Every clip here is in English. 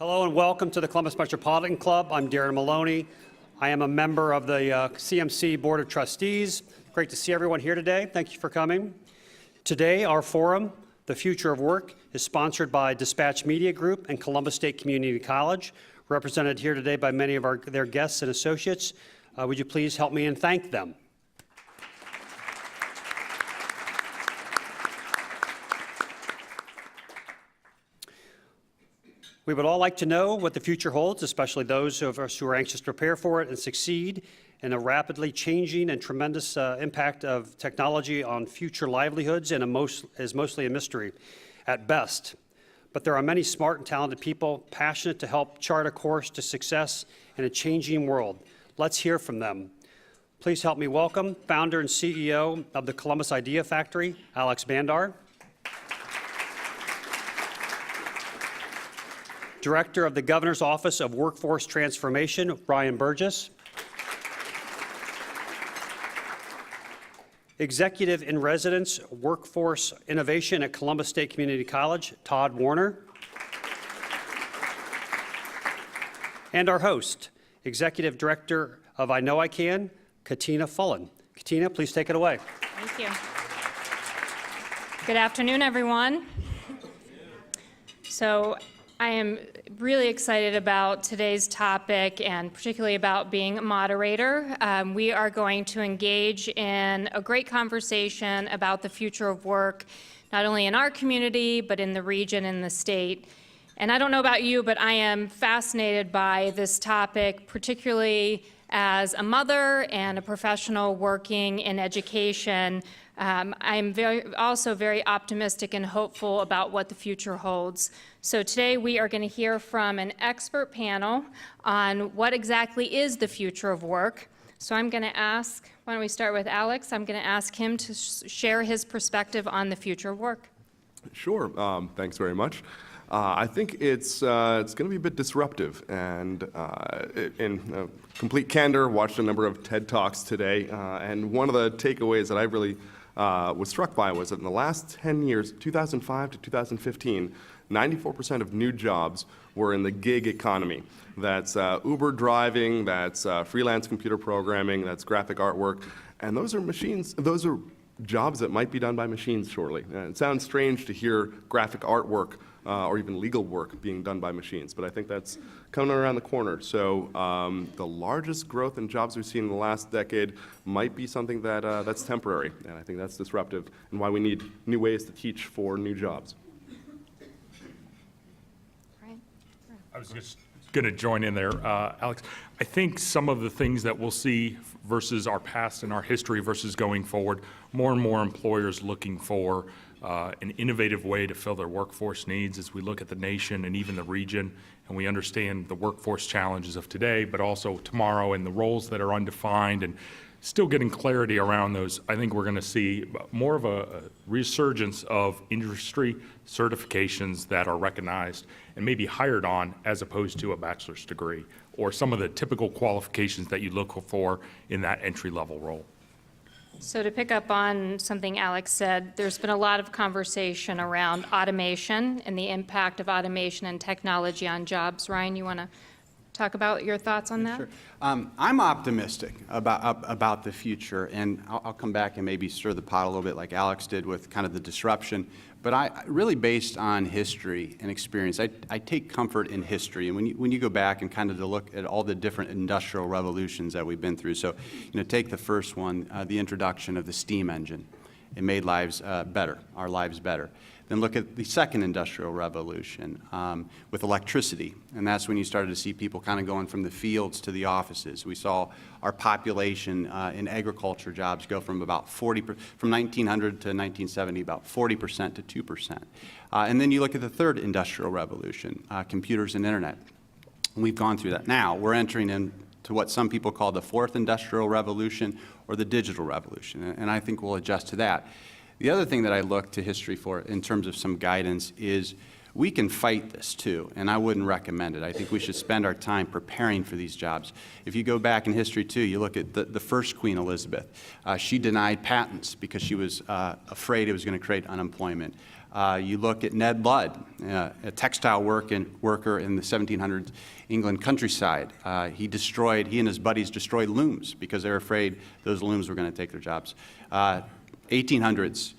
Hello and welcome to the Columbus Metropolitan Club. I'm Darren Maloney. I am a member of the CMC Board of Trustees. Great to see everyone here today. Thank you for coming. Today, our forum, The Future of Work, is sponsored by Dispatch Media Group and Columbus State Community College, represented here today by many of their guests and associates. Would you please help me and thank them? We would all like to know what the future holds, especially those of us who are anxious to prepare for it and succeed in a rapidly changing and tremendous impact of technology on future livelihoods and is mostly a mystery at best. But there are many smart and talented people passionate to help chart a course to success in a changing world. Let's hear from them. Please help me welcome founder and CEO of the Columbus Idea Factory, Alex Bandar. Director of the Governor's Office of Workforce Transformation, Brian Burgess. Executive in Residence, Workforce Innovation at Columbus State Community College, Todd Warner. And our host, Executive Director of I Know I Can, Katina Fullen. Katina, please take it away. Thank you. Good afternoon, everyone. So I am really excited about today's topic and particularly about being a moderator. We are going to engage in a great conversation about the future of work, not only in our community, but in the region and the state. And I don't know about you, but I am fascinated by this topic, particularly as a mother and a professional working in education. I'm also very optimistic and hopeful about what the future holds. So today we are going to hear from an expert panel on what exactly is the future of work. So I'm going to ask, why don't we start with Alex? I'm going to ask him to share his perspective on the future of work. Sure. Thanks very much. I think it's going to be a bit disruptive, and in complete candor, watched a number of TED Talks today, and one of the takeaways that I really was struck by was that in the last 10 years, 2005 to 2015, 94% of new jobs were in the gig economy. That's Uber driving, that's freelance computer programming, that's graphic artwork, and those are jobs that might be done by machines shortly. It sounds strange to hear graphic artwork or even legal work being done by machines, but I think that's coming around the corner. So the largest growth in jobs we've seen in the last decade might be something that's temporary, and I think that's disruptive and why we need new ways to teach for new jobs. I was just going to join in there, Alex. I think some of the things that we'll see versus our past and our history versus going forward, more and more employers looking for an innovative way to fill their workforce needs as we look at the nation and even the region, and we understand the workforce challenges of today, but also tomorrow and the roles that are undefined and still getting clarity around those. I think we're going to see more of a resurgence of industry certifications that are recognized and maybe hired on as opposed to a bachelor's degree or some of the typical qualifications that you look for in that entry-level role. So to pick up on something Alex said, there's been a lot of conversation around automation and the impact of automation and technology on jobs. Ryan, you want to talk about your thoughts on that? Sure. I'm optimistic about the future, and I'll come back and maybe stir the pot a little bit like Alex did with kind of the disruption. But I really, based on history and experience, I take comfort in history. And when you go back and kind of to look at all the different industrial revolutions that we've been through, so take the first one, the introduction of the steam engine. It made lives better, our lives better. Then look at the second industrial revolution with electricity, and that's when you started to see people kind of going from the fields to the offices. We saw our population in agriculture jobs go from about 40%, from 1900 to 1970, about 40% to 2%. And then you look at the third industrial revolution, computers and internet. We've gone through that. Now we're entering into what some people call the fourth industrial revolution or the digital revolution, and I think we'll adjust to that. The other thing that I look to history for in terms of some guidance is we can fight this too, and I wouldn't recommend it. I think we should spend our time preparing for these jobs. If you go back in history too, you look at the first Queen Elizabeth. She denied patents because she was afraid it was going to create unemployment. You look at Ned Ludd, a textile worker in the 1700s England countryside. He and his buddies destroyed looms because they were afraid those looms were going to take their jobs. 1800s,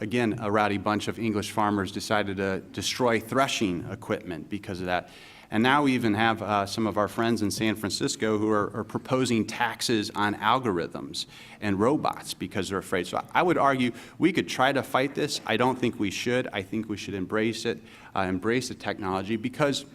again, a rowdy bunch of English farmers decided to destroy threshing equipment because of that. And now we even have some of our friends in San Francisco who are proposing taxes on algorithms and robots because they're afraid. So I would argue we could try to fight this. I don't think we should. I think we should embrace it, embrace the technology, because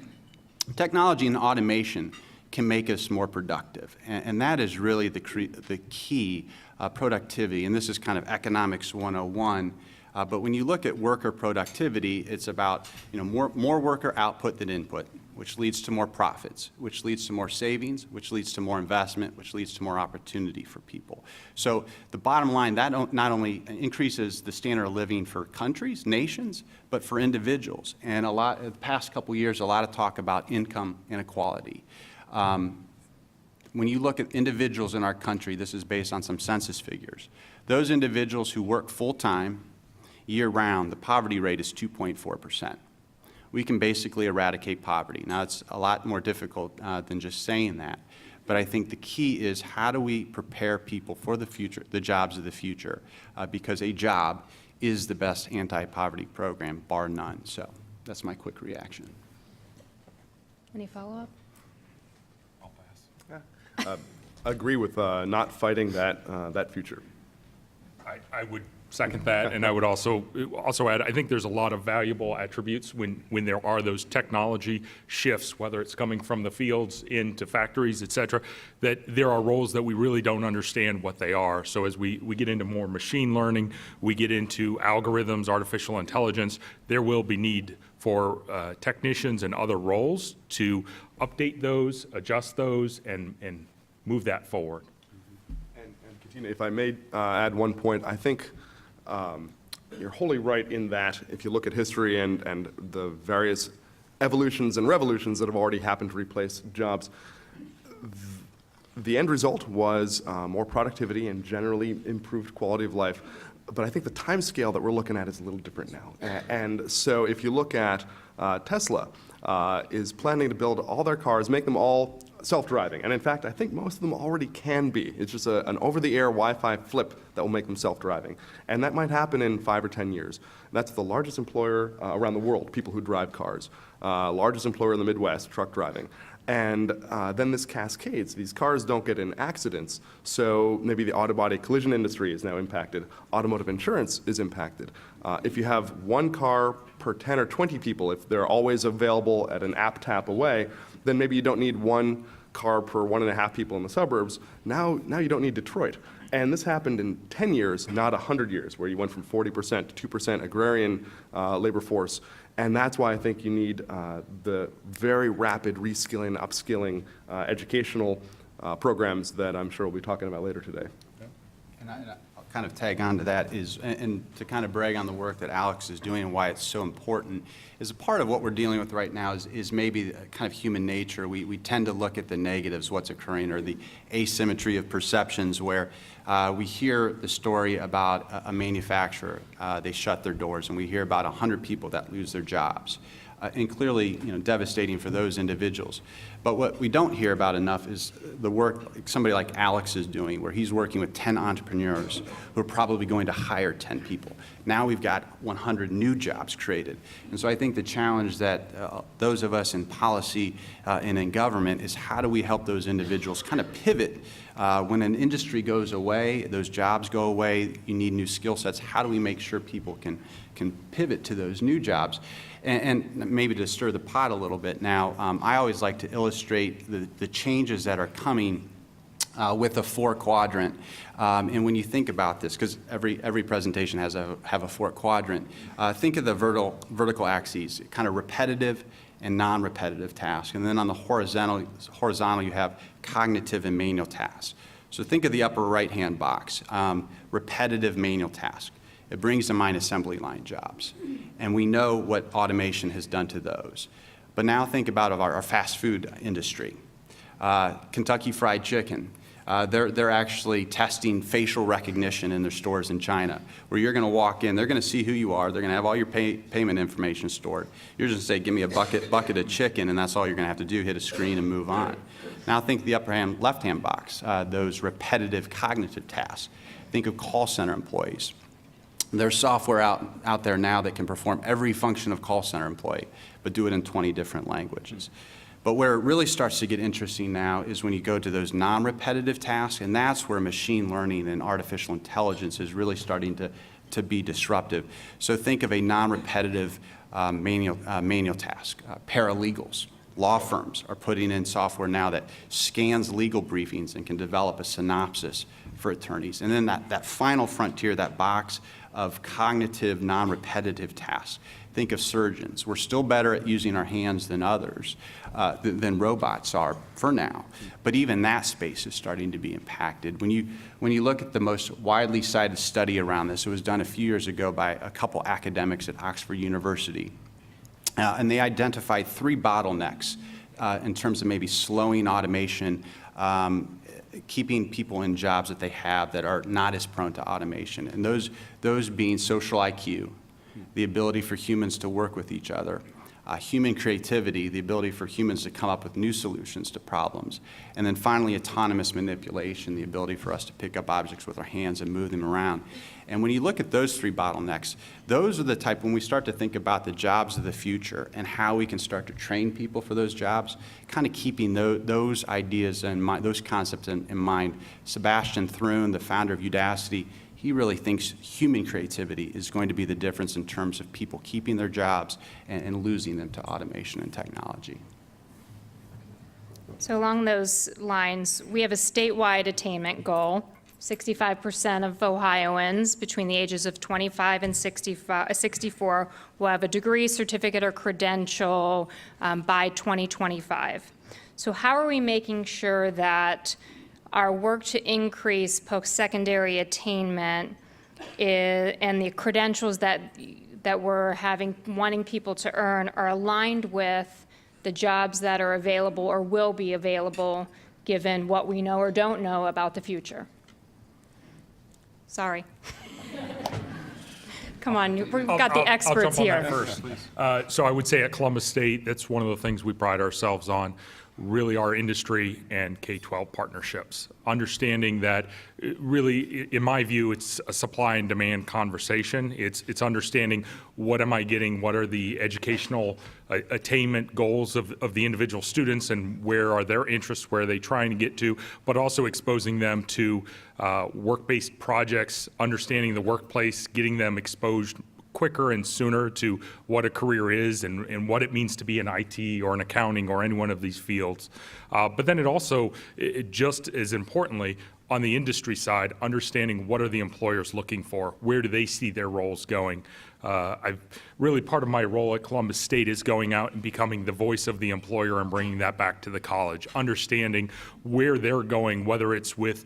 technology and automation can make us more productive. And that is really the key, productivity. And this is kind of economics 101. But when you look at worker productivity, it's about more worker output than input, which leads to more profits, which leads to more savings, which leads to more investment, which leads to more opportunity for people. So the bottom line, that not only increases the standard of living for countries, nations, but for individuals. And the past couple years, a lot of talk about income inequality. When you look at individuals in our country, this is based on some census figures. Those individuals who work full-time, year-round, the poverty rate is 2.4%. We can basically eradicate poverty. Now, it's a lot more difficult than just saying that, but I think the key is how do we prepare people for the future, the jobs of the future, because a job is the best anti-poverty program, bar none. So that's my quick reaction. Any follow-up? I'll pass. Agree with not fighting that future. I would second that, and I would also add, I think there's a lot of valuable attributes when there are those technology shifts, whether it's coming from the fields into factories, et cetera, that there are roles that we really don't understand what they are. So as we get into more machine learning, we get into algorithms, artificial intelligence, there will be need for technicians and other roles to update those, adjust those, and move that forward. And Katina, if I may add one point, I think you're wholly right in that if you look at history and the various evolutions and revolutions that have already happened to replace jobs, the end result was more productivity and generally improved quality of life. But I think the time scale that we're looking at is a little different now. And so if you look at Tesla is planning to build all their cars, make them all self-driving. And in fact, I think most of them already can be. It's just an over-the-air Wi-Fi flip that will make them self-driving. And that might happen in 5 or 10 years. That's the largest employer around the world, people who drive cars. Largest employer in the Midwest, truck driving. And then this cascades. These cars don't get in accidents, so maybe the auto body collision industry is now impacted. Automotive insurance is impacted. If you have one car per 10 or 20 people, if they're always available at an app tap away, then maybe you don't need one car per 1.5 people in the suburbs. Now you don't need Detroit. And this happened in 10 years, not 100 years, where you went from 40% to 2% agrarian labor force. And that's why I think you need the very rapid reskilling, upskilling, educational programs that I'm sure we'll be talking about later today. And I'll kind of tag on to that and to kind of brag on the work that Alex is doing and why it's so important, is a part of what we're dealing with right now is maybe kind of human nature. We tend to look at the negatives, what's occurring, or the asymmetry of perceptions where we hear the story about a manufacturer, they shut their doors, and we hear about 100 people that lose their jobs. And clearly, devastating for those individuals. But what we don't hear about enough is the work somebody like Alex is doing, where he's working with 10 entrepreneurs who are probably going to hire 10 people. Now we've got 100 new jobs created. And so I think the challenge that those of us in policy and in government is how do we help those individuals kind of pivot when an industry goes away, those jobs go away, you need new skill sets. How do we make sure people can pivot to those new jobs? And maybe to stir the pot a little bit now, I always like to illustrate the changes that are coming with a 4-quadrant. And when you think about this, because every presentation has have a 4-quadrant, think of the vertical axes, kind of repetitive and non-repetitive tasks. And then on the horizontal you have cognitive and manual tasks. So think of the upper right-hand box, repetitive manual tasks. It brings to mind assembly line jobs. And we know what automation has done to those. But now think about our fast food industry. Kentucky Fried Chicken. They're actually testing facial recognition in their stores in China, where you're going to walk in, they're going to see who you are, they're going to have all your payment information stored. You're just going to say, give me a bucket of chicken, and that's all you're going to have to do, hit a screen and move on. Now think the left-hand box, those repetitive cognitive tasks. Think of call center employees. There's software out there now that can perform every function of call center employee, but do it in 20 different languages. But where it really starts to get interesting now is when you go to those non-repetitive tasks, and that's where machine learning and artificial intelligence is really starting to be disruptive. So think of a non-repetitive manual task. Paralegals, law firms are putting in software now that scans legal briefings and can develop a synopsis for attorneys. And then that final frontier, that box of cognitive non-repetitive tasks. Think of surgeons. We're still better at using our hands than others, than robots are for now. But even that space is starting to be impacted. When you look at the most widely cited study around this, it was done a few years ago by a couple academics at Oxford University. And they identified 3 bottlenecks in terms of maybe slowing automation, keeping people in jobs that they have that are not as prone to automation. And those being social IQ, the ability for humans to work with each other, human creativity, the ability for humans to come up with new solutions to problems, and then finally autonomous manipulation, the ability for us to pick up objects with our hands and move them around. And when you look at those 3 bottlenecks, those are the type, when we start to think about the jobs of the future and how we can start to train people for those jobs, kind of keeping those ideas in mind, those concepts in mind. Sebastian Thrun, the founder of Udacity, he really thinks human creativity is going to be the difference in terms of people keeping their jobs and losing them to automation and technology. So along those lines, we have a statewide attainment goal. 65% of Ohioans between the ages of 25 and 64 will have a degree, certificate, or credential by 2025. So how are we making sure that our work to increase post-secondary attainment and the credentials that we're wanting people to earn are aligned with the jobs that are available or will be available given what we know or don't know about the future? Sorry. Come on, we've got the experts here. I'll jump on that first. So I would say at Columbus State, that's one of the things we pride ourselves on, really our industry and K-12 partnerships. Understanding that really, in my view, it's a supply and demand conversation. It's understanding what am I getting, what are the educational attainment goals of the individual students and where are their interests, where are they trying to get to, but also exposing them to work-based projects, understanding the workplace, getting them exposed quicker and sooner to what a career is and what it means to be in IT or in accounting or any one of these fields. But then it also, just as importantly, on the industry side, understanding what are the employers looking for, where do they see their roles going. Really part of my role at Columbus State is going out and becoming the voice of the employer and bringing that back to the college, understanding where they're going, whether it's with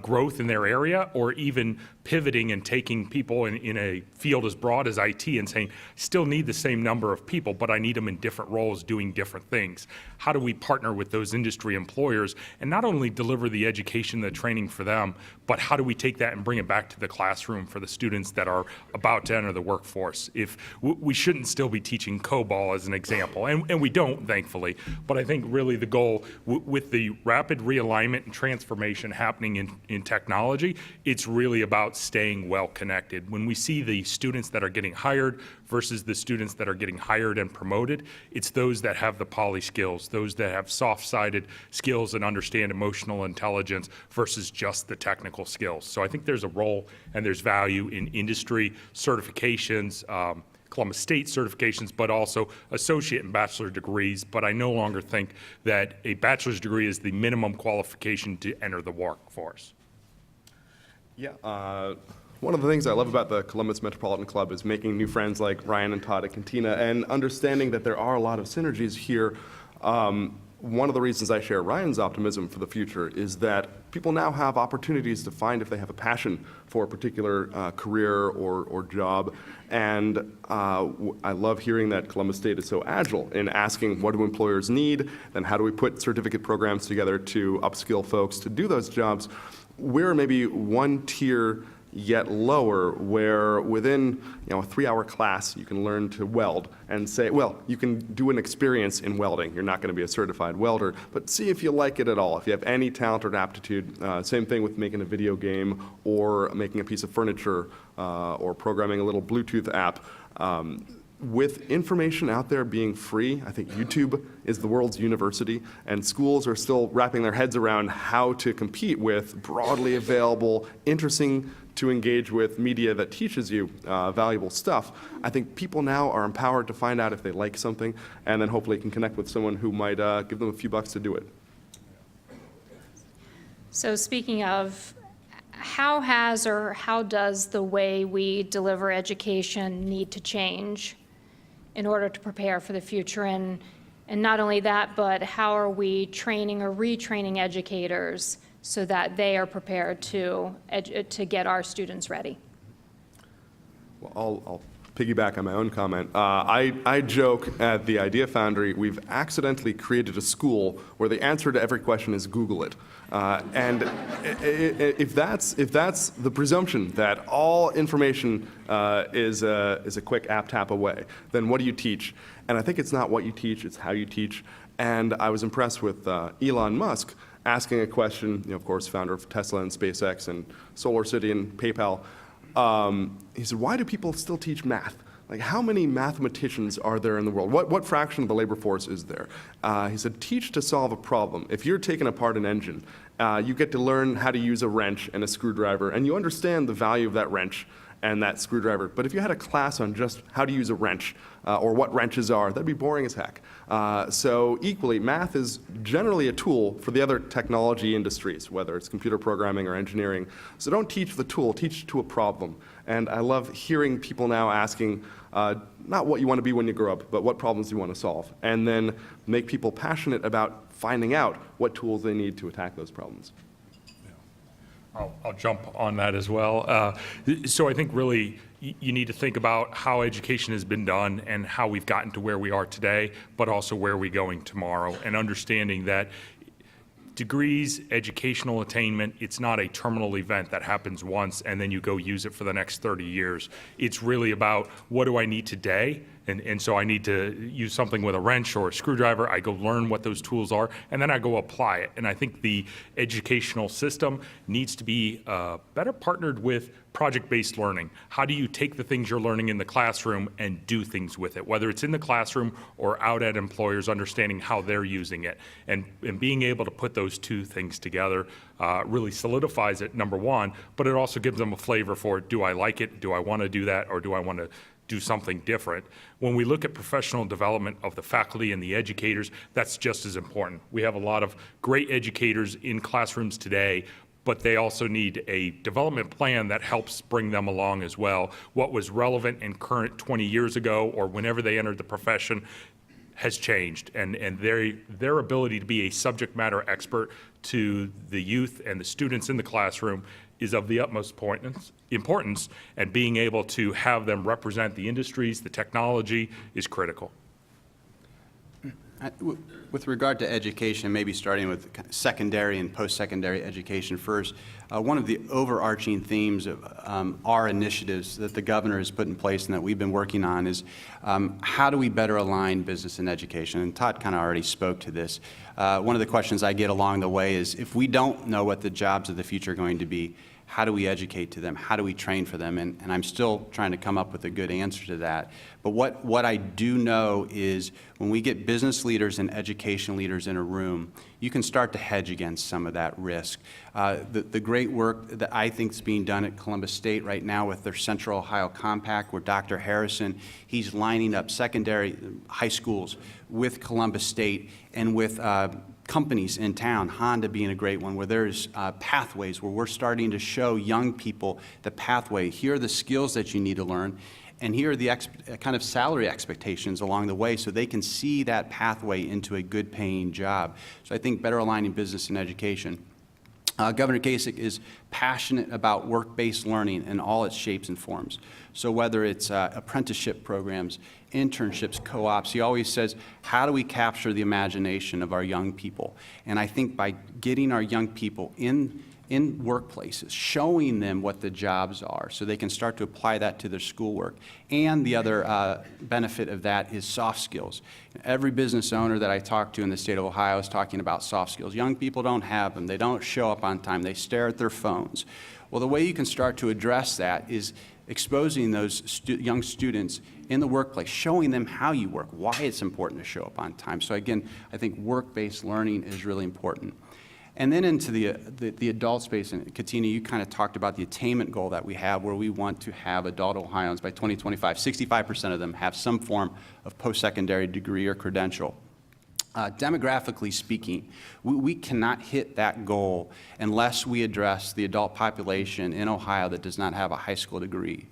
growth in their area or even pivoting and taking people in a field as broad as IT and saying, still need the same number of people, but I need them in different roles doing different things. How do we partner with those industry employers and not only deliver the education, the training for them, but how do we take that and bring it back to the classroom for the students that are about to enter the workforce? If we shouldn't still be teaching COBOL as an example, and we don't, thankfully, but I think really the goal with the rapid realignment and transformation happening in technology, it's really about staying well connected. When we see the students that are getting hired versus the students that are getting hired and promoted, it's those that have the poly skills, those that have soft-sided skills and understand emotional intelligence versus just the technical skills. So I think there's a role and there's value in industry certifications, Columbus State certifications, but also associate and bachelor degrees. But I no longer think that a bachelor's degree is the minimum qualification to enter the workforce. Yeah, one of the things I love about the Columbus Metropolitan Club is making new friends like Ryan and Todd at Cantina and understanding that there are a lot of synergies here. one of the reasons I share Ryan's optimism for the future is that people now have opportunities to find if they have a passion for a particular career or job. And I love hearing that Columbus State is so agile in asking what do employers need, and how do we put certificate programs together to upskill folks to do those jobs. We're maybe one tier yet lower, where within a 3-hour class you can learn to weld and say, well, you can do an experience in welding. You're not going to be a certified welder, but see if you like it at all, if you have any talent or aptitude. Same thing with making a video game or making a piece of furniture or programming a little Bluetooth app. With information out there being free, I think YouTube is the world's university, and schools are still wrapping their heads around how to compete with broadly available, interesting to engage with media that teaches you valuable stuff. I think people now are empowered to find out if they like something, and then hopefully can connect with someone who might give them a few bucks to do it. So speaking of, how has or how does the way we deliver education need to change in order to prepare for the future? And not only that, but how are we training or retraining educators so that they are prepared to get our students ready? Well, I'll piggyback on my own comment. I joke at the Idea Foundry, we've accidentally created a school where the answer to every question is Google it. And if that's the presumption that all information is a quick app tap away, then what do you teach? And I think it's not what you teach, it's how you teach. And I was impressed with Elon Musk asking a question, of course, founder of Tesla and SpaceX and SolarCity and PayPal. He said, why do people still teach math? Like, how many mathematicians are there in the world? What fraction of the labor force is there? He said, teach to solve a problem. If you're taking apart an engine, you get to learn how to use a wrench and a screwdriver, and you understand the value of that wrench and that screwdriver. But if you had a class on just how to use a wrench or what wrenches are, that'd be boring as heck. So equally, math is generally a tool for the other technology industries, whether it's computer programming or engineering. So don't teach the tool, teach to a problem. And I love hearing people now asking not what you want to be when you grow up, but what problems you want to solve. And then make people passionate about finding out what tools they need to attack those problems. I'll jump on that as well. So I think really you need to think about how education has been done and how we've gotten to where we are today, but also where we're going tomorrow, and understanding that degrees, educational attainment, it's not a terminal event that happens once and then you go use it for the next 30 years. It's really about, what do I need today? And so I need to use something with a wrench or a screwdriver. I go learn what those tools are, and then I go apply it. And I think the educational system needs to be better partnered with project-based learning. How do you take the things you're learning in the classroom and do things with it, whether it's in the classroom or out at employers, understanding how they're using it. And being able to put those two things together really solidifies it, number one, but it also gives them a flavor for, do I like it, do I want to do that, or do I want to do something different? When we look at professional development of the faculty and the educators, that's just as important. We have a lot of great educators in classrooms today, but they also need a development plan that helps bring them along as well. What was relevant and current 20 years ago or whenever they entered the profession has changed, and their ability to be a subject matter expert to the youth and the students in the classroom is of the utmost importance, and being able to have them represent the industries, the technology, is critical. With regard to education, maybe starting with secondary and post-secondary education first, one of the overarching themes of our initiatives that the governor has put in place and that we've been working on is how do we better align business and education? And Todd kind of already spoke to this. One of the questions I get along the way is, if we don't know what the jobs of the future are going to be, how do we educate to them? How do we train for them? And I'm still trying to come up with a good answer to that. But what I do know is, when we get business leaders and education leaders in a room, you can start to hedge against some of that risk. The great work that I think is being done at Columbus State right now with their Central Ohio Compact, where Dr. Harrison, he's lining up secondary high schools with Columbus State and with companies in town, Honda being a great one, where there's pathways, where we're starting to show young people the pathway. Here are the skills that you need to learn. And here are the kind of salary expectations along the way so they can see that pathway into a good paying job. So I think better aligning business and education. Governor Kasich is passionate about work-based learning in all its shapes and forms. So whether it's apprenticeship programs, internships, co-ops, he always says, how do we capture the imagination of our young people? And I think by getting our young people in workplaces, showing them what the jobs are so they can start to apply that to their schoolwork. And the other benefit of that is soft skills. Every business owner that I talk to in the state of Ohio is talking about soft skills. Young people don't have them. They don't show up on time. They stare at their phones. Well, the way you can start to address that is exposing those young students in the workplace, showing them how you work, why it's important to show up on time. So again, I think work-based learning is really important. And then into the adult space, and Katina, you kind of talked about the attainment goal that we have where we want to have adult Ohioans by 2025, 65% of them have some form of post-secondary degree or credential. Demographically speaking, we cannot hit that goal unless we address the adult population in Ohio that does not have a high school degree.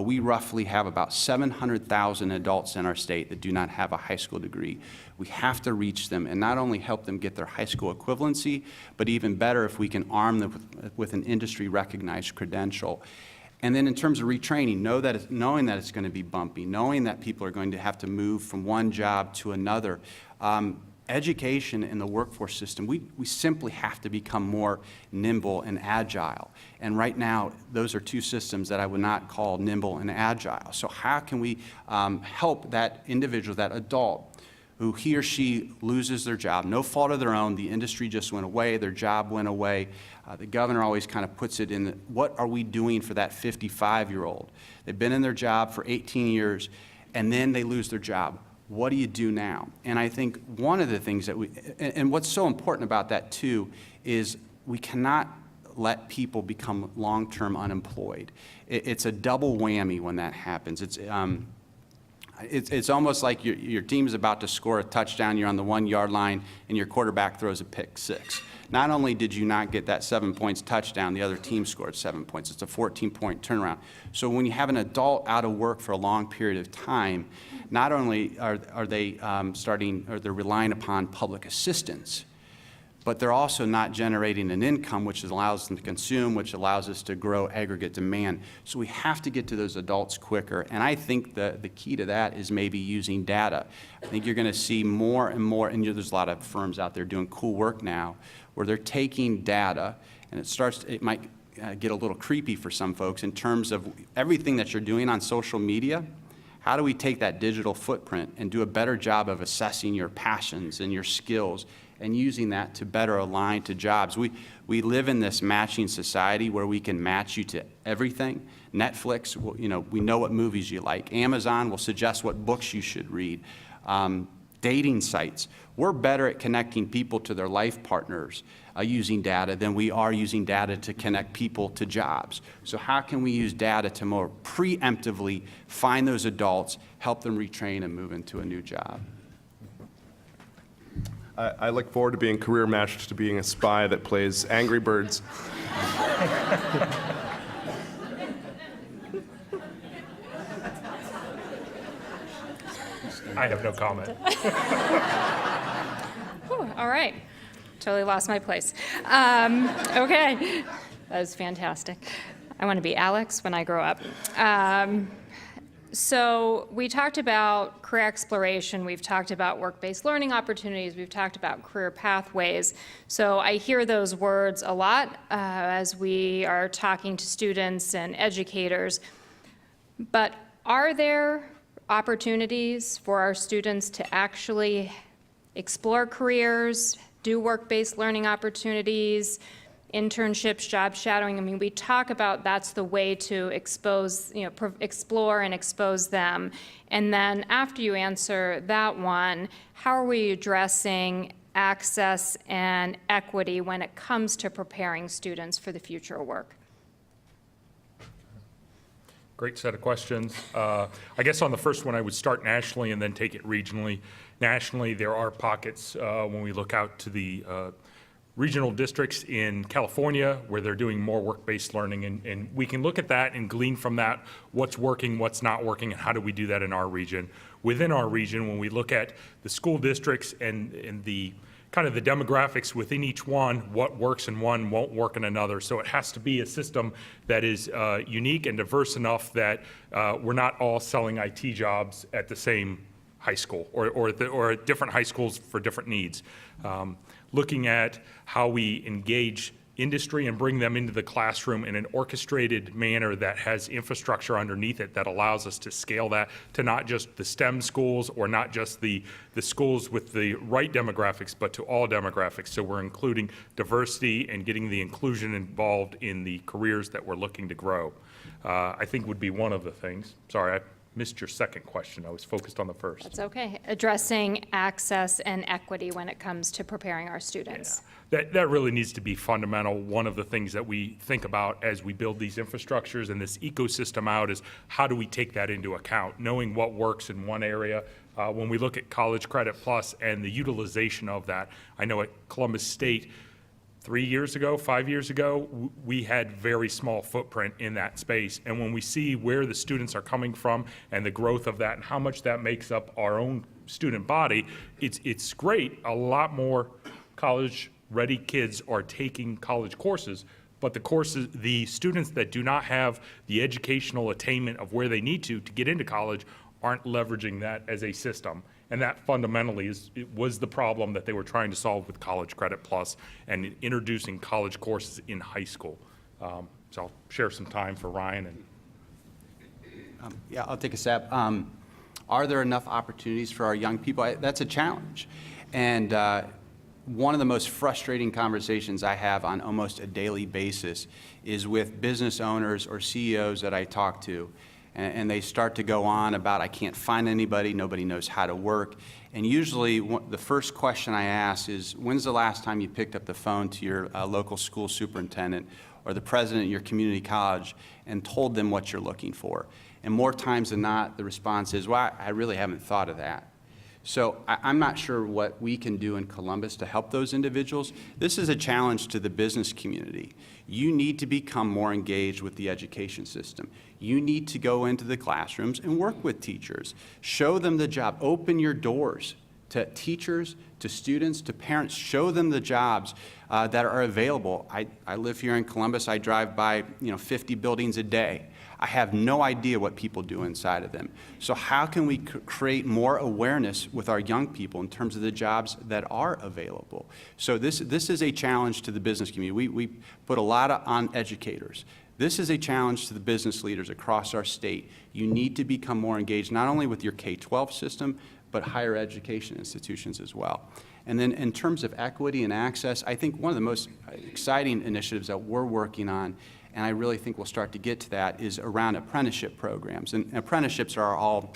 We roughly have about 700,000 adults in our state that do not have a high school degree. We have to reach them and not only help them get their high school equivalency, but even better if we can arm them with an industry-recognized credential. And then in terms of retraining, knowing that it's going to be bumpy, knowing that people are going to have to move from one job to another. Education in the workforce system, we simply have to become more nimble and agile. And right now, those are two systems that I would not call nimble and agile. So how can we help that individual, that adult, who he or she loses their job, no fault of their own, the industry just went away, their job went away. The governor always kind of puts it in, what are we doing for that 55-year-old? They've been in their job for 18 years, and then they lose their job. What do you do now? And I think one of the things that and what's so important about that too, is we cannot let people become long-term unemployed. It's a double whammy when that happens. It's almost like your team is about to score a touchdown, you're on the 1-yard line, and your quarterback throws a pick six. Not only did you not get that 7 points touchdown, the other team scored 7 points. It's a 14-point turnaround. So when you have an adult out of work for a long period of time, not only are they they're relying upon public assistance, but they're also not generating an income which allows them to consume, which allows us to grow aggregate demand. So we have to get to those adults quicker, and I think the key to that is maybe using data. I think you're going to see more and more, and there's a lot of firms out there doing cool work now, where they're taking data, and it might get a little creepy for some folks in terms of everything that you're doing on social media. How do we take that digital footprint and do a better job of assessing your passions and your skills and using that to better align to jobs? We live in this matching society where we can match you to everything. Netflix, we know what movies you like. Amazon will suggest what books you should read. Dating sites. We're better at connecting people to their life partners using data than we are using data to connect people to jobs. So how can we use data to more preemptively find those adults, help them retrain and move into a new job? I look forward to being career matched to being a spy that plays Angry Birds. I have no comment. Whew, all right. Totally lost my place. Okay. That was fantastic. I want to be Alex when I grow up. So we talked about career exploration. We've talked about work-based learning opportunities. We've talked about career pathways. So I hear those words a lot as we are talking to students and educators. But are there opportunities for our students to actually explore careers, do work-based learning opportunities, internships, job shadowing? I mean, we talk about that's the way to explore and expose them. And then after you answer that one, how are we addressing access and equity when it comes to preparing students for the future of work? Great set of questions. I guess on the first one, I would start nationally and then take it regionally. Nationally, there are pockets when we look out to the regional districts in California where they're doing more work-based learning, and we can look at that and glean from that what's working, what's not working, and how do we do that in our region. Within our region, when we look at the school districts and the kind of the demographics within each one, what works in one won't work in another. So it has to be a system that is unique and diverse enough that we're not all selling IT jobs at the same high school or at different high schools for different needs. Looking at how we engage industry and bring them into the classroom in an orchestrated manner that has infrastructure underneath it that allows us to scale that to not just the STEM schools or not just the schools with the right demographics, but to all demographics. So we're including diversity and getting the inclusion involved in the careers that we're looking to grow. I think would be one of the things. Sorry, I missed your second question. I was focused on the first. That's okay. Addressing access and equity when it comes to preparing our students. That really needs to be fundamental. One of the things that we think about as we build these infrastructures and this ecosystem out is how do we take that into account, knowing what works in one area. When we look at College Credit Plus and the utilization of that, I know at Columbus State, 3 years ago, 5 years ago, we had very small footprint in that space. And when we see where the students are coming from and the growth of that and how much that makes up our own student body, it's great. A lot more college-ready kids are taking college courses, but the students that do not have the educational attainment of where they need to get into college aren't leveraging that as a system. And that fundamentally was the problem that they were trying to solve with College Credit Plus and introducing college courses in high school. So I'll share some time for Ryan. Yeah, I'll take a stab. Are there enough opportunities for our young people? That's a challenge. And one of the most frustrating conversations I have on almost a daily basis is with business owners or CEOs that I talk to. And they start to go on about, I can't find anybody, nobody knows how to work. And usually the first question I ask is, when's the last time you picked up the phone to your local school superintendent or the president of your community college and told them what you're looking for? And more times than not, the response is, well, I really haven't thought of that. So I'm not sure what we can do in Columbus to help those individuals. This is a challenge to the business community. You need to become more engaged with the education system. You need to go into the classrooms and work with teachers. Show them the job. Open your doors to teachers, to students, to parents. Show them the jobs that are available. I live here in Columbus. I drive by 50 buildings a day. I have no idea what people do inside of them. So how can we create more awareness with our young people in terms of the jobs that are available? So this is a challenge to the business community. We put a lot on educators. This is a challenge to the business leaders across our state. You need to become more engaged, not only with your K-12 system, but higher education institutions as well. And then in terms of equity and access, I think one of the most exciting initiatives that we're working on, and I really think we'll start to get to that, is around apprenticeship programs. And apprenticeships are all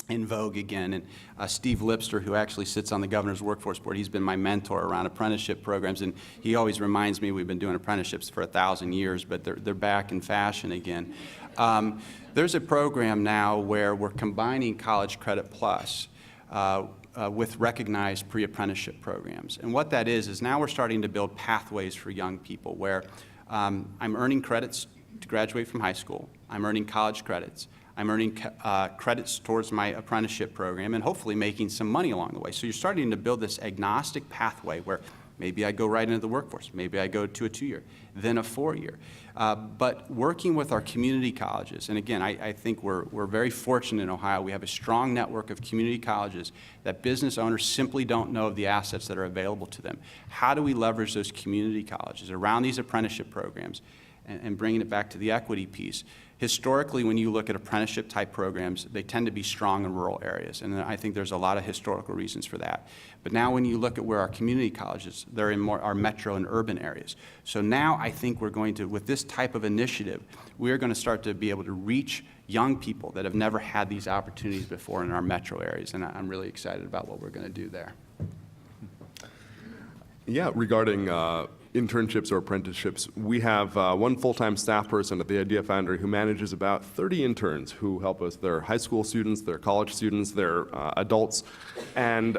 in vogue again. And Steve Lipster, who actually sits on the Governor's Workforce Board, he's been my mentor around apprenticeship programs. And he always reminds me we've been doing apprenticeships for 1,000 years, but they're back in fashion again. There's a program now where we're combining College Credit Plus with recognized pre-apprenticeship programs. And what that is now we're starting to build pathways for young people where I'm earning credits to graduate from high school. I'm earning college credits. I'm earning credits towards my apprenticeship program and hopefully making some money along the way. So you're starting to build this agnostic pathway where maybe I go right into the workforce. Maybe I go to a 2-year, then a 4-year. But working with our community colleges, and again, I think we're very fortunate in Ohio. We have a strong network of community colleges that business owners simply don't know of the assets that are available to them. How do we leverage those community colleges around these apprenticeship programs and bringing it back to the equity piece? Historically, when you look at apprenticeship-type programs, they tend to be strong in rural areas, and I think there's a lot of historical reasons for that. But now when you look at where our community colleges, they're in more our metro and urban areas. So now I think we're going to, with this type of initiative, we're going to start to be able to reach young people that have never had these opportunities before in our metro areas, and I'm really excited about what we're going to do there. Yeah, regarding internships or apprenticeships, we have one full-time staff person at the Idea Foundry who manages about 30 interns who help us. They're high school students, they're college students, they're adults, and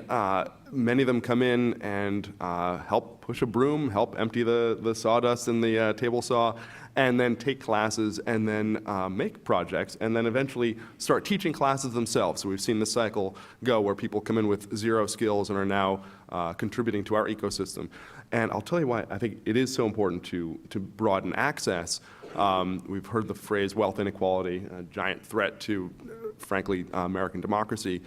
many of them come in and help push a broom, help empty the sawdust in the table saw, and then take classes, and then make projects, and then eventually start teaching classes themselves. So we've seen this cycle go where people come in with zero skills and are now contributing to our ecosystem. And I'll tell you why I think it is so important to broaden access. We've heard the phrase wealth inequality, a giant threat to, frankly, American democracy.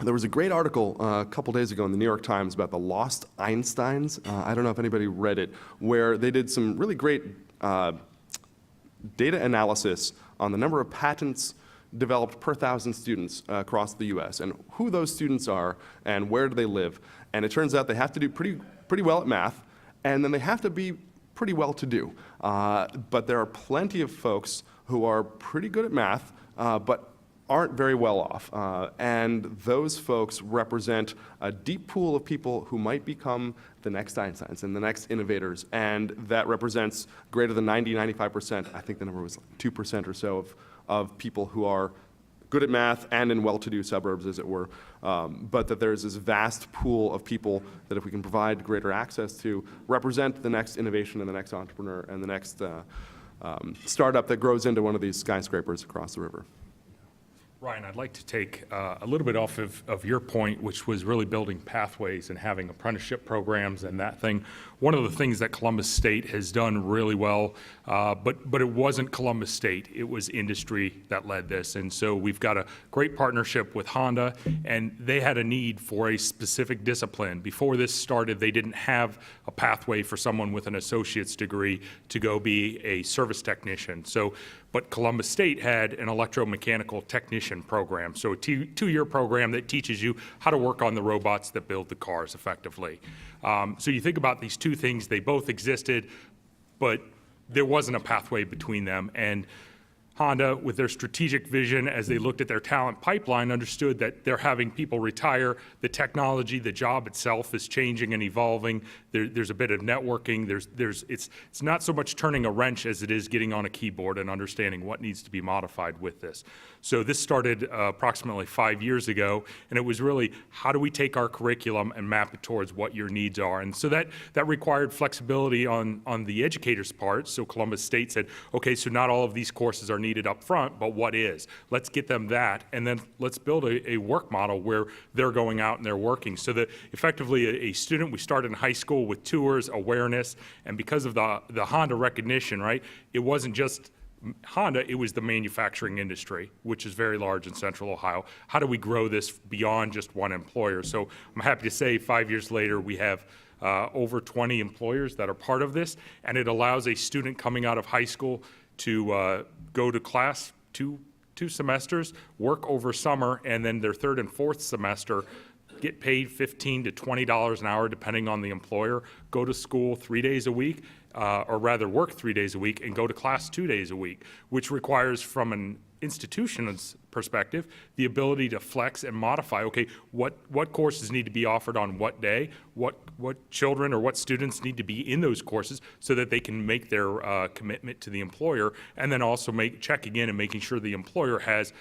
There was a great article a couple days ago in the New York Times about the lost Einsteins. I don't know if anybody read it, where they did some really great data analysis on the number of patents developed per 1,000 students across the US and who those students are and where do they live. And it turns out they have to do pretty well at math, and then they have to be pretty well to do. But there are plenty of folks who are pretty good at math, but aren't very well off. And those folks represent a deep pool of people who might become the next Einsteins and the next innovators. And that represents greater than 95%. I think the number was 2% or so of people who are good at math and in well-to-do suburbs, as it were. But that there's this vast pool of people that if we can provide greater access to, represent the next innovation and the next entrepreneur and the next startup that grows into one of these skyscrapers across the river. Ryan, I'd like to take a little bit off of your point, which was really building pathways and having apprenticeship programs and that thing. One of the things that Columbus State has done really well, but it wasn't Columbus State, it was industry that led this. And so we've got a great partnership with Honda, and they had a need for a specific discipline. Before this started, they didn't have a pathway for someone with an associate's degree to go be a service technician. But Columbus State had an electromechanical technician program, so a two-year program that teaches you how to work on the robots that build the cars effectively. So you think about these two things, they both existed, but there wasn't a pathway between them. And Honda, with their strategic vision as they looked at their talent pipeline, understood that they're having people retire. The technology, the job itself is changing and evolving. There's a bit of networking. It's not so much turning a wrench as it is getting on a keyboard and understanding what needs to be modified with this. So this started approximately 5 years ago, and it was really, how do we take our curriculum and map it towards what your needs are? And so that required flexibility on the educator's part. So Columbus State said, okay, so not all of these courses are needed up front, but what is? Let's get them that, and then let's build a work model where they're going out and they're working. So that effectively a student, we start in high school with tours, awareness, and because of the Honda recognition, right, it wasn't just Honda, it was the manufacturing industry, which is very large in Central Ohio. How do we grow this beyond just one employer? So I'm happy to say 5 years later, we have over 20 employers that are part of this, and it allows a student coming out of high school to go to class two semesters, work over summer, and then their third and fourth semester get paid $15 to $20 an hour depending on the employer, go to school 3 days a week, or rather work 3 days a week and go to class 2 days a week, which requires from an institution's perspective the ability to flex and modify, okay, what courses need to be offered on what day, what children or what students need to be in those courses so that they can make their commitment to the employer, and then also checking in and making sure the employer has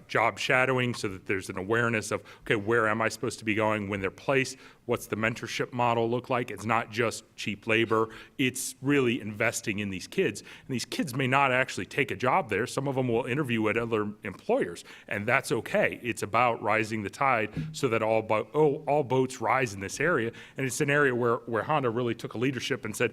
job shadowing so that there's an awareness of, okay, where am I supposed to be going when they're placed, what's the mentorship model look like? It's not just cheap labor, it's really investing in these kids. And these kids may not actually take a job there. Some of them will interview at other employers, and that's okay. It's about rising the tide so that all boats rise in this area. And it's an area where Honda really took a leadership and said,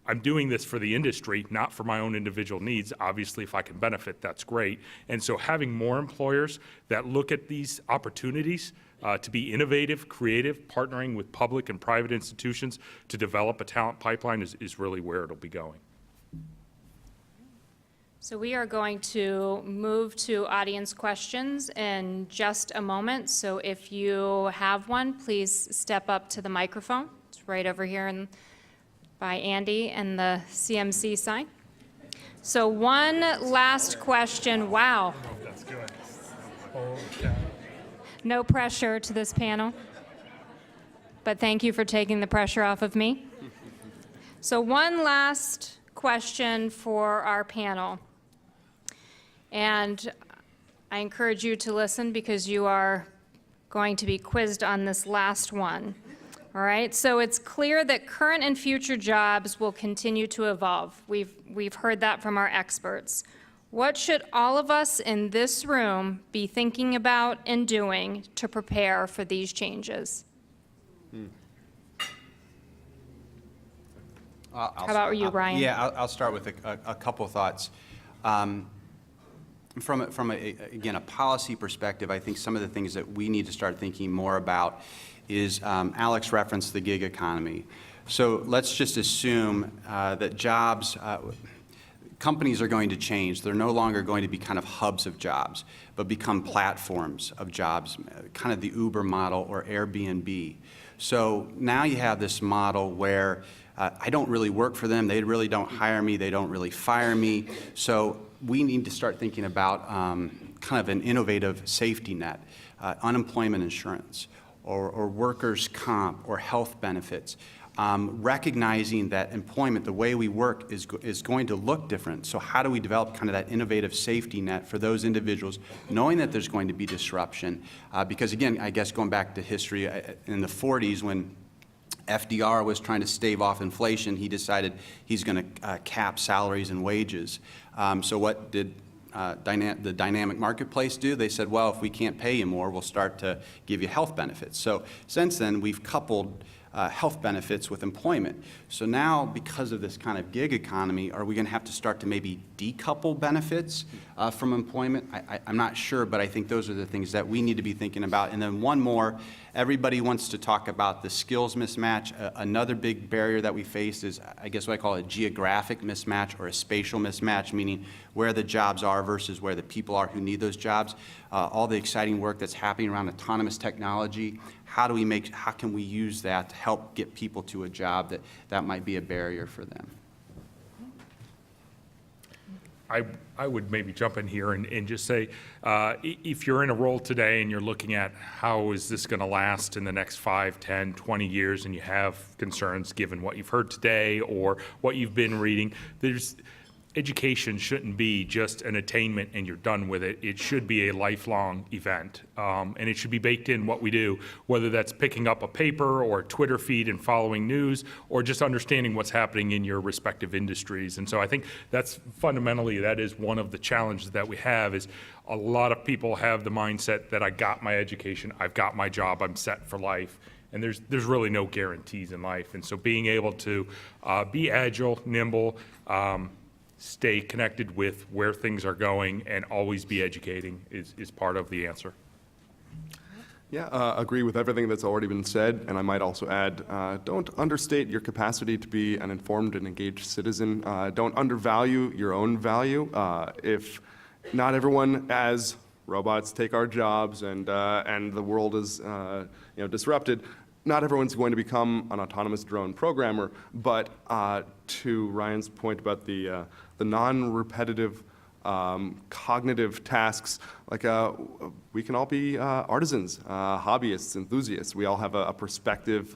I'm doing this for the industry, not for my own individual needs. Obviously, if I can benefit, that's great. And so having more employers that look at these opportunities to be innovative, creative, partnering with public and private institutions to develop a talent pipeline is really where it'll be going. So we are going to move to audience questions in just a moment. So if you have one, please step up to the microphone. It's right over here by Andy and the CMC sign. So one last question. Wow. That's good. No pressure to this panel, but thank you for taking the pressure off of me. So one last question for our panel. And I encourage you to listen because you are going to be quizzed on this last one. All right, so it's clear that current and future jobs will continue to evolve. We've heard that from our experts. What should all of us in this room be thinking about and doing to prepare for these changes? How about you, Ryan? Yeah, I'll start with a couple thoughts. From again, a policy perspective, I think some of the things that we need to start thinking more about is, Alex referenced the gig economy. So let's just assume that jobs, companies are going to change. They're no longer going to be kind of hubs of jobs, but become platforms of jobs, kind of the Uber model or Airbnb. So now you have this model where I don't really work for them, they really don't hire me, they don't really fire me. So we need to start thinking about kind of an innovative safety net, unemployment insurance, or workers' comp, or health benefits. Recognizing that employment, the way we work, is going to look different. So how do we develop kind of that innovative safety net for those individuals, knowing that there's going to be disruption? Because again, I guess going back to history, in the 40s when FDR was trying to stave off inflation, he decided he's going to cap salaries and wages. So what did the dynamic marketplace do? They said, well, if we can't pay you more, we'll start to give you health benefits. So since then, we've coupled health benefits with employment. So now, because of this kind of gig economy, are we going to have to start to maybe decouple benefits from employment? I'm not sure, but I think those are the things that we need to be thinking about. And then one more, everybody wants to talk about the skills mismatch. Another big barrier that we face is, I guess what I call a geographic mismatch or a spatial mismatch, meaning where the jobs are versus where the people are who need those jobs. All the exciting work that's happening around autonomous technology, how can we use that to help get people to a job that might be a barrier for them? I would maybe jump in here and just say, if you're in a role today and you're looking at how is this going to last in the next 5, 10, 20 years, and you have concerns given what you've heard today or what you've been reading, education shouldn't be just an attainment and you're done with it. It should be a lifelong event, and it should be baked in what we do, whether that's picking up a paper or a Twitter feed and following news, or just understanding what's happening in your respective industries. And so I think that's fundamentally, that is one of the challenges that we have, is a lot of people have the mindset that I got my education, I've got my job, I'm set for life. And there's really no guarantees in life. And so being able to be agile, nimble, stay connected with where things are going, and always be educating is part of the answer. Yeah, agree with everything that's already been said, and I might also add, don't understate your capacity to be an informed and engaged citizen. Don't undervalue your own value. If not everyone, as robots take our jobs and the world is disrupted, not everyone's going to become an autonomous drone programmer, but to Ryan's point about the non-repetitive cognitive tasks, like we can all be artisans, hobbyists, enthusiasts. We all have a perspective.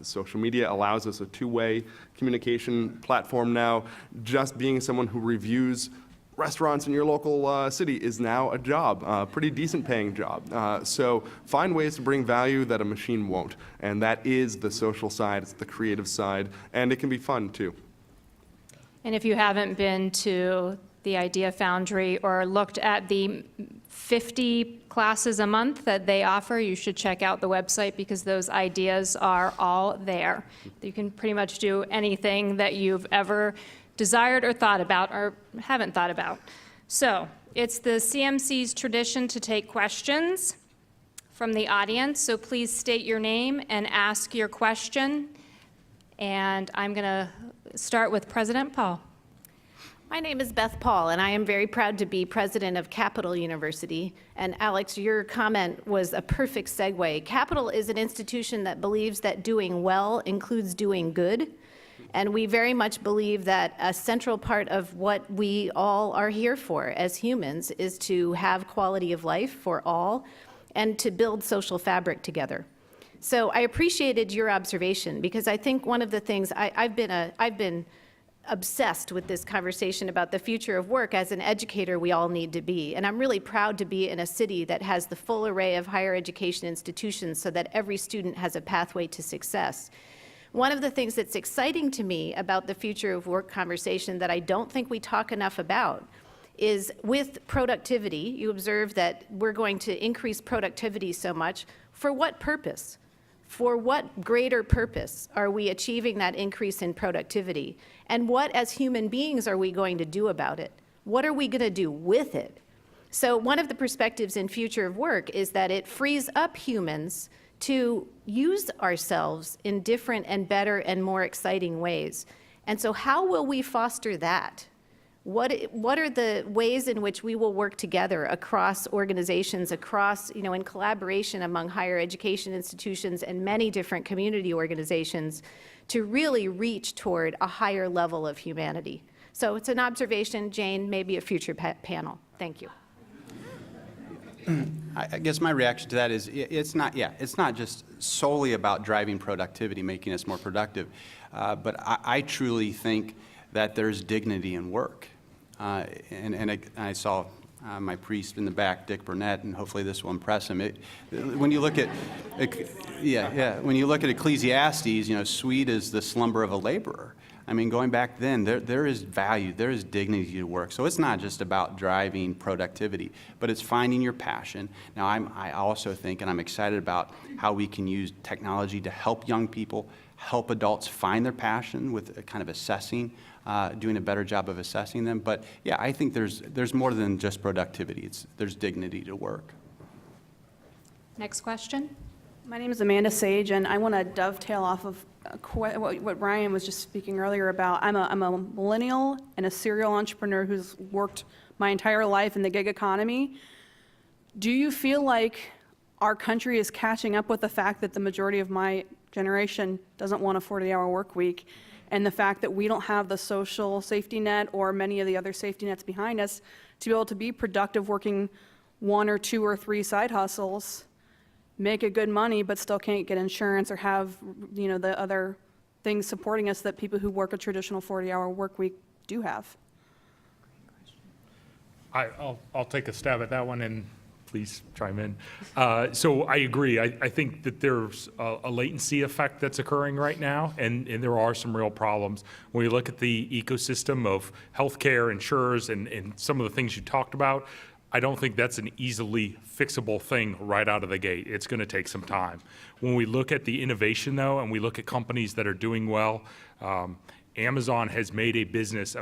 Social media allows us a two-way communication platform now. Just being someone who reviews restaurants in your local city is now a job, a pretty decent paying job. So find ways to bring value that a machine won't. And that is the social side, it's the creative side, and it can be fun too. And if you haven't been to the Idea Foundry or looked at the 50 classes a month that they offer, you should check out the website, because those ideas are all there. You can pretty much do anything that you've ever desired or thought about or haven't thought about. So it's the CMC's tradition to take questions from the audience, so please state your name and ask your question. And I'm going to start with President Paul. My name is Beth Paul, and I am very proud to be president of Capital University. And Alex, your comment was a perfect segue. Capital is an institution that believes that doing well includes doing good. And we very much believe that a central part of what we all are here for as humans is to have quality of life for all and to build social fabric together. So I appreciated your observation, because I think one of the things I've been obsessed with this conversation about the future of work. As an educator, we all need to be. And I'm really proud to be in a city that has the full array of higher education institutions so that every student has a pathway to success. One of the things that's exciting to me about the future of work conversation that I don't think we talk enough about is with productivity. You observe that we're going to increase productivity so much. For what purpose? For what greater purpose are we achieving that increase in productivity? And what, as human beings, are we going to do about it? What are we going to do with it? So one of the perspectives in future of work is that it frees up humans to use ourselves in different and better and more exciting ways. And so how will we foster that? What are the ways in which we will work together across organizations, across, in collaboration among higher education institutions and many different community organizations to really reach toward a higher level of humanity? So it's an observation, Jane, maybe a future panel. Thank you. I guess my reaction to that is it's not just solely about driving productivity, making us more productive, but I truly think that there's dignity in work. And I saw my priest in the back, Dick Burnett, and hopefully this will impress him. When you look at when you look at Ecclesiastes, sweet is the slumber of a laborer. I mean, going back then, there is value, there is dignity to work. So it's not just about driving productivity, but it's finding your passion. Now, I also think, and I'm excited about how we can use technology to help young people, help adults find their passion with a kind of assessing, doing a better job of assessing them. But yeah, I think there's more than just productivity. There's dignity to work. Next question. My name is Amanda Sage, and I want to dovetail off of what Ryan was just speaking earlier about. I'm a millennial and a serial entrepreneur who's worked my entire life in the gig economy. Do you feel like our country is catching up with the fact that the majority of my generation doesn't want a 40-hour work week, and the fact that we don't have the social safety net or many of the other safety nets behind us to be able to be productive working 1 or 2 or 3 side hustles, make a good money, but still can't get insurance or have, the other things supporting us that people who work a traditional 40-hour work week do have? I'll take a stab at that one, and please chime in. So I agree. I think that there's a latency effect that's occurring right now, and there are some real problems. When you look at the ecosystem of healthcare, insurers, and some of the things you talked about, I don't think that's an easily fixable thing right out of the gate. It's going to take some time. When we look at the innovation, though, and we look at companies that are doing well, Amazon has made a business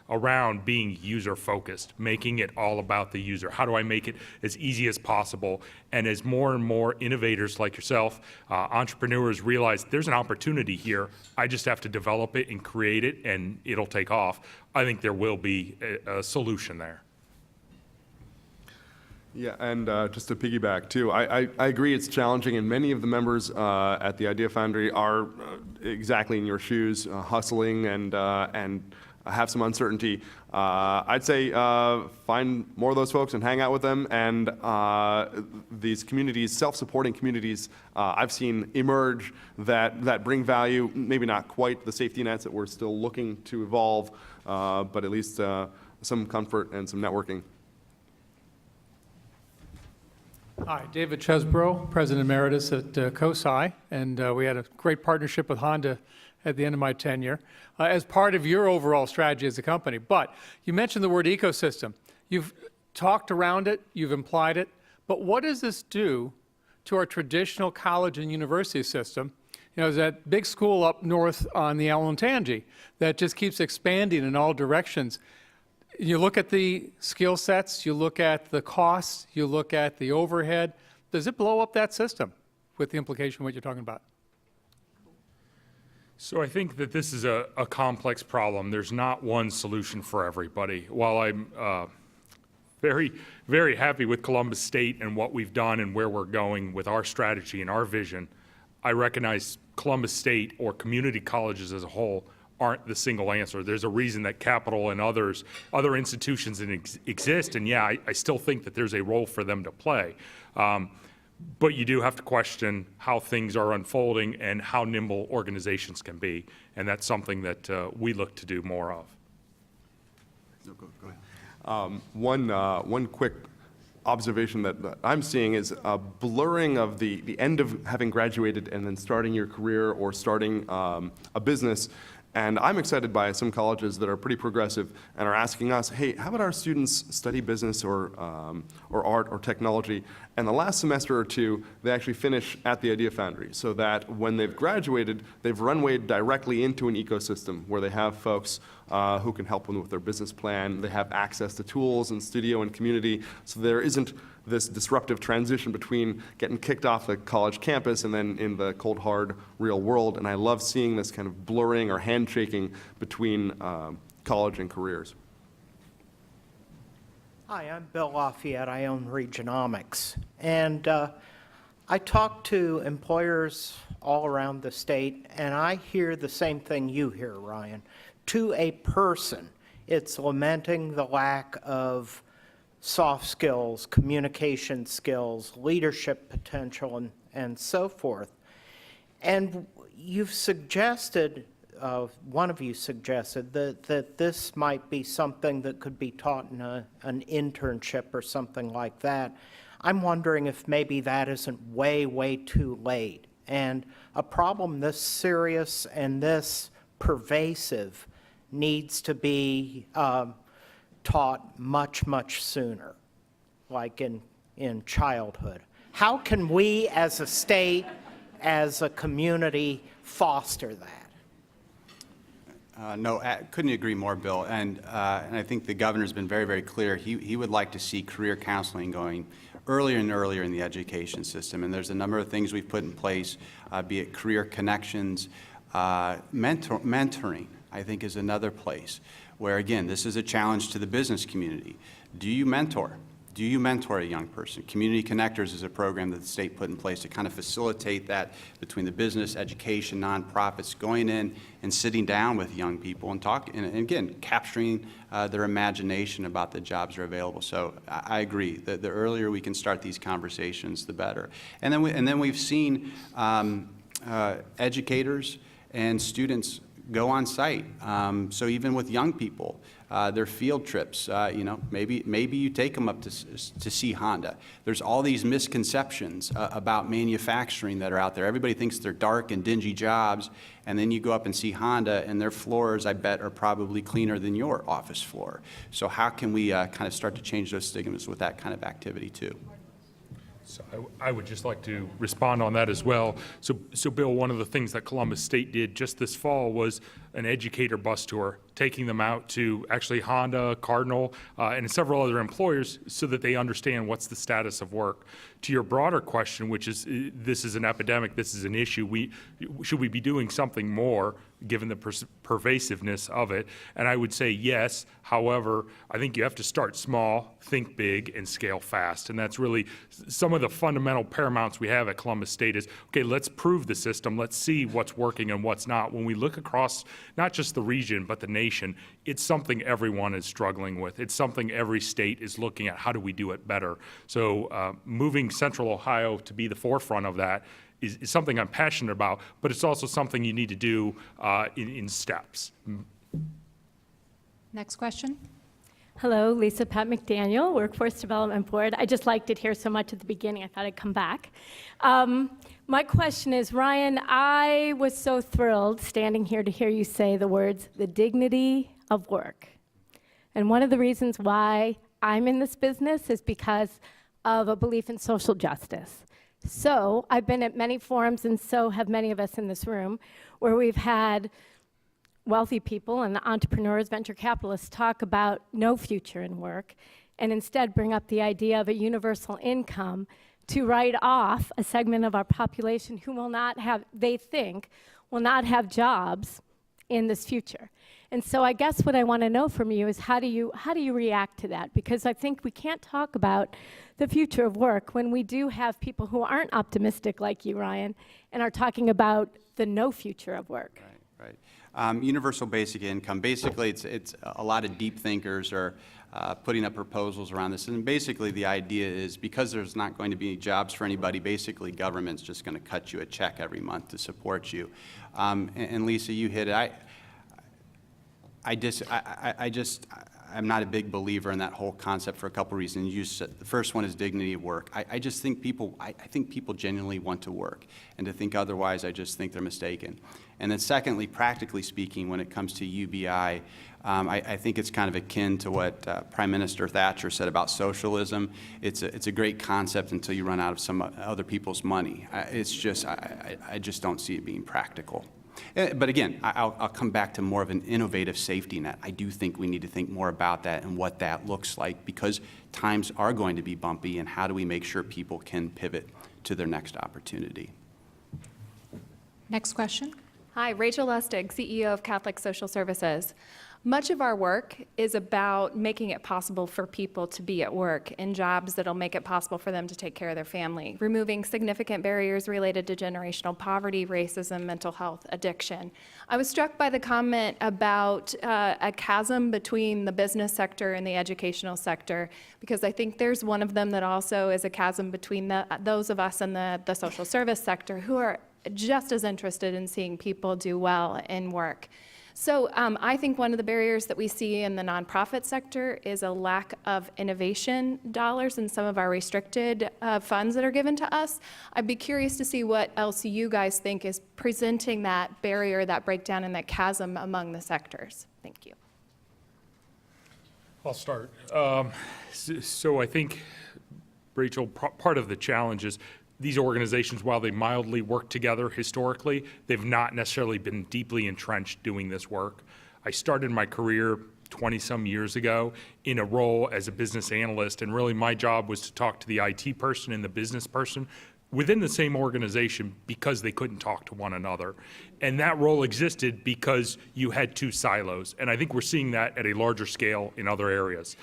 around being user-focused, making it all about the user. How do I make it as easy as possible? And as more and more innovators like yourself, entrepreneurs realize there's an opportunity here, I just have to develop it and create it, and it'll take off. I think there will be a solution there. Yeah, and just to piggyback too, I agree it's challenging, and many of the members at the Idea Foundry are exactly in your shoes, hustling and have some uncertainty. I'd say find more of those folks and hang out with them, and these communities, self-supporting communities, I've seen emerge that bring value, maybe not quite the safety nets that we're still looking to evolve, but at least some comfort and some networking. Hi, David Chesbrough, President Emeritus at COSI, and we had a great partnership with Honda at the end of my tenure as part of your overall strategy as a company. But you mentioned the word ecosystem. You've talked around it, you've implied it, but what does this do to our traditional college and university system? There's that big school up north on the Olentangy that just keeps expanding in all directions. You look at the skill sets, you look at the costs, you look at the overhead. Does it blow up that system with the implication of what you're talking about? So I think that this is a complex problem. There's not one solution for everybody. While I'm very, very happy with Columbus State and what we've done and where we're going with our strategy and our vision, I recognize Columbus State or community colleges as a whole aren't the single answer. There's a reason that Capital and other institutions exist, and yeah, I still think that there's a role for them to play. But you do have to question how things are unfolding and how nimble organizations can be. And that's something that we look to do more of. No, go ahead. One quick observation that I'm seeing is a blurring of the end of having graduated and then starting your career or starting a business. And I'm excited by some colleges that are pretty progressive and are asking us, hey, how about our students study business or art or technology? And the last semester or two, they actually finish at the Idea Foundry so that when they've graduated, they've runwayed directly into an ecosystem where they have folks who can help them with their business plan. They have access to tools and studio and community. So there isn't this disruptive transition between getting kicked off the college campus and then in the cold, hard, real world. And I love seeing this kind of blurring or handshaking between college and careers. Hi, I'm Bill Lafayette. I own Regionomics. And I talk to employers all around the state, and I hear the same thing you hear, Ryan. To a person, it's lamenting the lack of soft skills, communication skills, leadership potential, and so forth. And you've suggested, one of you suggested, that this might be something that could be taught in an internship or something like that. I'm wondering if maybe that isn't way, way too late. And a problem this serious and this pervasive needs to be taught much, much sooner, like in childhood. How can we as a state, as a community, foster that? No, couldn't agree more, Bill. And I think the governor's been very, very clear. He would like to see career counseling going earlier and earlier in the education system. And there's a number of things we've put in place, be it career connections, mentoring, I think, is another place where, again, this is a challenge to the business community. Do you mentor? Do you mentor a young person? Community Connectors is a program that the state put in place to kind of facilitate that between the business, education, nonprofits, going in and sitting down with young people and talking, and again, capturing their imagination about the jobs that are available. So I agree that the earlier we can start these conversations, the better. And then we've seen educators and students go on site. So even with young people, their field trips, maybe you take them up to see Honda. There's all these misconceptions about manufacturing that are out there. Everybody thinks they're dark and dingy jobs, and then you go up and see Honda, and their floors, I bet, are probably cleaner than your office floor. So how can we kind of start to change those stigmas with that kind of activity too? So I would just like to respond on that as well. So Bill, one of the things that Columbus State did just this fall was an educator bus tour, taking them out to actually Honda, Cardinal, and several other employers so that they understand what's the status of work. To your broader question, which is this is an epidemic, this is an issue, should we be doing something more given the pervasiveness of it? And I would say yes. However, I think you have to start small, think big, and scale fast. And that's really some of the fundamental paramounts we have at Columbus State is, okay, let's prove the system. Let's see what's working and what's not. When we look across not just the region, but the nation, it's something everyone is struggling with. It's something every state is looking at. How do we do it better? So moving Central Ohio to be the forefront of that is something I'm passionate about, but it's also something you need to do in steps. Next question. Hello, Lisa Pat McDaniel, Workforce Development Board. I just liked it here so much at the beginning, I thought I'd come back. My question is, Ryan, I was so thrilled standing here to hear you say the words, the dignity of work. And one of the reasons why I'm in this business is because of a belief in social justice. So I've been at many forums, and so have many of us in this room, where we've had wealthy people and entrepreneurs, venture capitalists talk about no future in work, and instead bring up the idea of a universal income to write off a segment of our population who will not have, they think, will not have jobs in this future. And so I guess what I want to know from you is how do you react to that? Because I think we can't talk about the future of work when we do have people who aren't optimistic like you, Ryan, and are talking about the no future of work. Right. Universal basic income, basically, it's a lot of deep thinkers are putting up proposals around this. And basically, the idea is because there's not going to be jobs for anybody, basically, government's just going to cut you a check every month to support you. And Lisa, you hit it. I'm not a big believer in that whole concept for a couple reasons. You said, the first one is dignity of work. I just think people, I think people genuinely want to work, and to think otherwise, I just think they're mistaken. And then secondly, practically speaking, when it comes to UBI, I think it's kind of akin to what Prime Minister Thatcher said about socialism. It's a great concept until you run out of some other people's money. I just don't see it being practical. But again, I'll come back to more of an innovative safety net. I do think we need to think more about that and what that looks like, because times are going to be bumpy, and how do we make sure people can pivot to their next opportunity? Next question. Hi, Rachel Lustig, CEO of Catholic Social Services. Much of our work is about making it possible for people to be at work in jobs that'll make it possible for them to take care of their family, removing significant barriers related to generational poverty, racism, mental health, addiction. I was struck by the comment about a chasm between the business sector and the educational sector, because I think there's one of them that also is a chasm between those of us in the social service sector who are just as interested in seeing people do well in work. So I think one of the barriers that we see in the nonprofit sector is a lack of innovation dollars in some of our restricted funds that are given to us. I'd be curious to see what else you guys think is presenting that barrier, that breakdown, and that chasm among the sectors. Thank you. I'll start. So I think, Rachel, part of the challenge is these organizations, while they mildly work together historically, they've not necessarily been deeply entrenched doing this work. I started my career 20-some years ago in a role as a business analyst, and really my job was to talk to the IT person and the business person within the same organization because they couldn't talk to one another. And that role existed because you had two silos, and I think we're seeing that at a larger scale in other areas.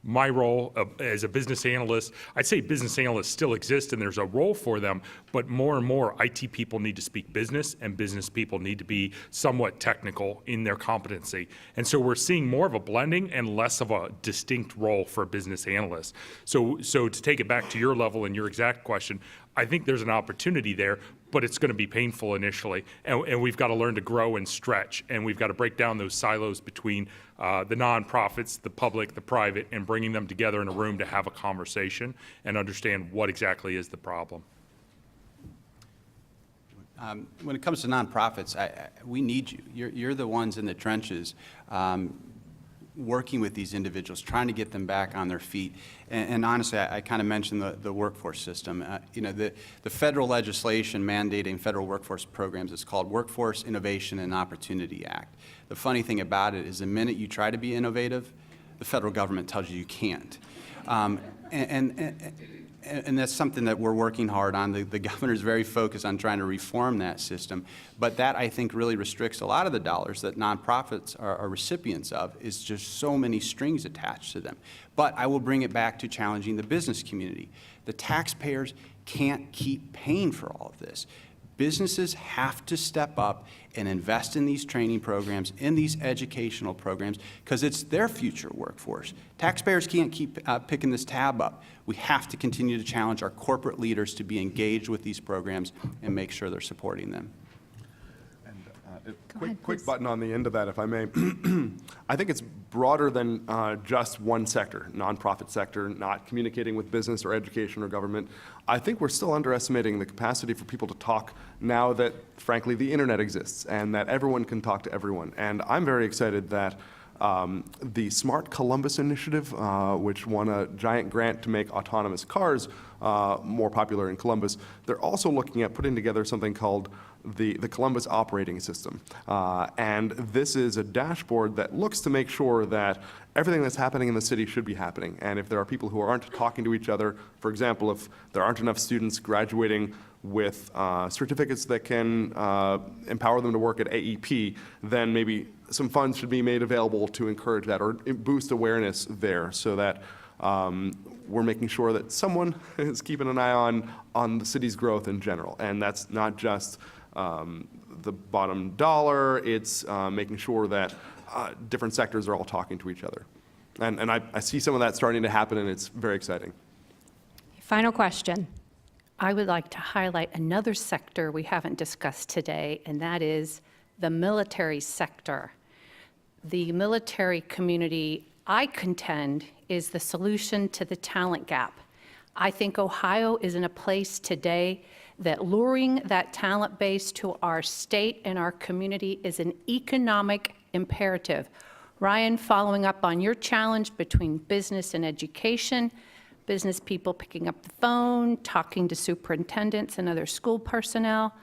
My role as a business analyst, I'd say business analysts still exist and there's a role for them, but more and more IT people need to speak business, and business people need to be somewhat technical in their competency. And so we're seeing more of a blending and less of a distinct role for a business analyst. So to take it back to your level and your exact question, I think there's an opportunity there, but it's going to be painful initially, and we've got to learn to grow and stretch, and we've got to break down those silos between the nonprofits, the public, the private, and bringing them together in a room to have a conversation and understand what exactly is the problem. When it comes to nonprofits, we need you. You're the ones in the trenches working with these individuals, trying to get them back on their feet. And honestly, I kind of mentioned the workforce system. You know, the federal legislation mandating federal workforce programs is called Workforce Innovation and Opportunity Act. The funny thing about it is the minute you try to be innovative, the federal government tells you can't. And that's something that we're working hard on. The governor's very focused on trying to reform that system. But that, I think, really restricts a lot of the dollars that nonprofits are recipients of, is just so many strings attached to them. But I will bring it back to challenging the business community. The taxpayers can't keep paying for all of this. Businesses have to step up and invest in these training programs, in these educational programs, because it's their future workforce. Taxpayers can't keep picking this tab up. We have to continue to challenge our corporate leaders to be engaged with these programs and make sure they're supporting them. Quick button on the end of that, if I may. I think it's broader than just one sector, nonprofit sector, not communicating with business or education or government. I think we're still underestimating the capacity for people to talk now that, frankly, the internet exists and that everyone can talk to everyone. And I'm very excited that the Smart Columbus Initiative, which won a giant grant to make autonomous cars more popular in Columbus, they're also looking at putting together something called the Columbus Operating System. And this is a dashboard that looks to make sure that everything that's happening in the city should be happening. And if there are people who aren't talking to each other, for example, if there aren't enough students graduating with certificates that can empower them to work at AEP, then maybe some funds should be made available to encourage that or boost awareness there, so that we're making sure that someone is keeping an eye on the city's growth in general. And that's not just the bottom dollar. It's making sure that different sectors are all talking to each other. And I see some of that starting to happen, and it's very exciting. Final question. I would like to highlight another sector we haven't discussed today, and that is the military sector. The military community, I contend, is the solution to the talent gap. I think Ohio is in a place today that luring that talent base to our state and our community is an economic imperative. Ryan, following up on your challenge between business and education, business people picking up the phone, talking to superintendents and other school personnel,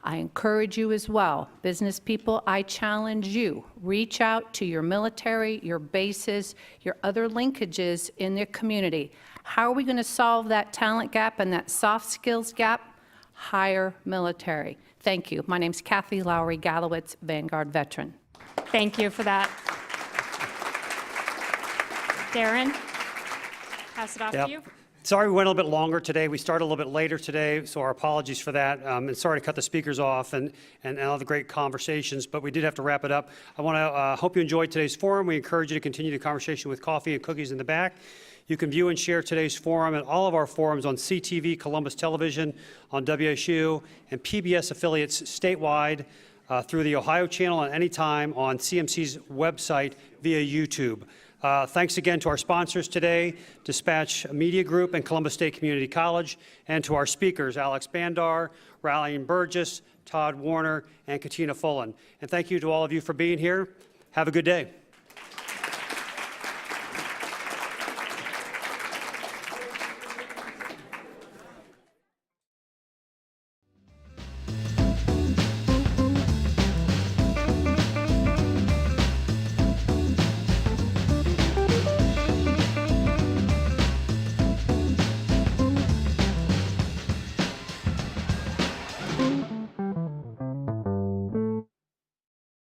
I encourage you as well. Business people, I challenge you. Reach out to your military, your bases, your other linkages in the community. How are we going to solve that talent gap and that soft skills gap? Hire military. Thank you. My name's Kathy Lowry Gallowitz, Vanguard veteran. Thank you for that. Darren, pass it off to you. Sorry we went a little bit longer today. We started a little bit later today, so our apologies for that. And sorry to cut the speakers off and all the great conversations, but we did have to wrap it up. I want to hope you enjoyed today's forum. We encourage you to continue the conversation with coffee and cookies in the back. You can view and share today's forum and all of our forums on CTV, Columbus Television, on WSU, and PBS affiliates statewide through the Ohio channel and anytime on CMC's website via YouTube. Thanks again to our sponsors today, Dispatch Media Group and Columbus State Community College, and to our speakers, Alex Bandar, Rallian Burgess, Todd Warner, and Katina Fullen. And thank you to all of you for being here. Have a good day.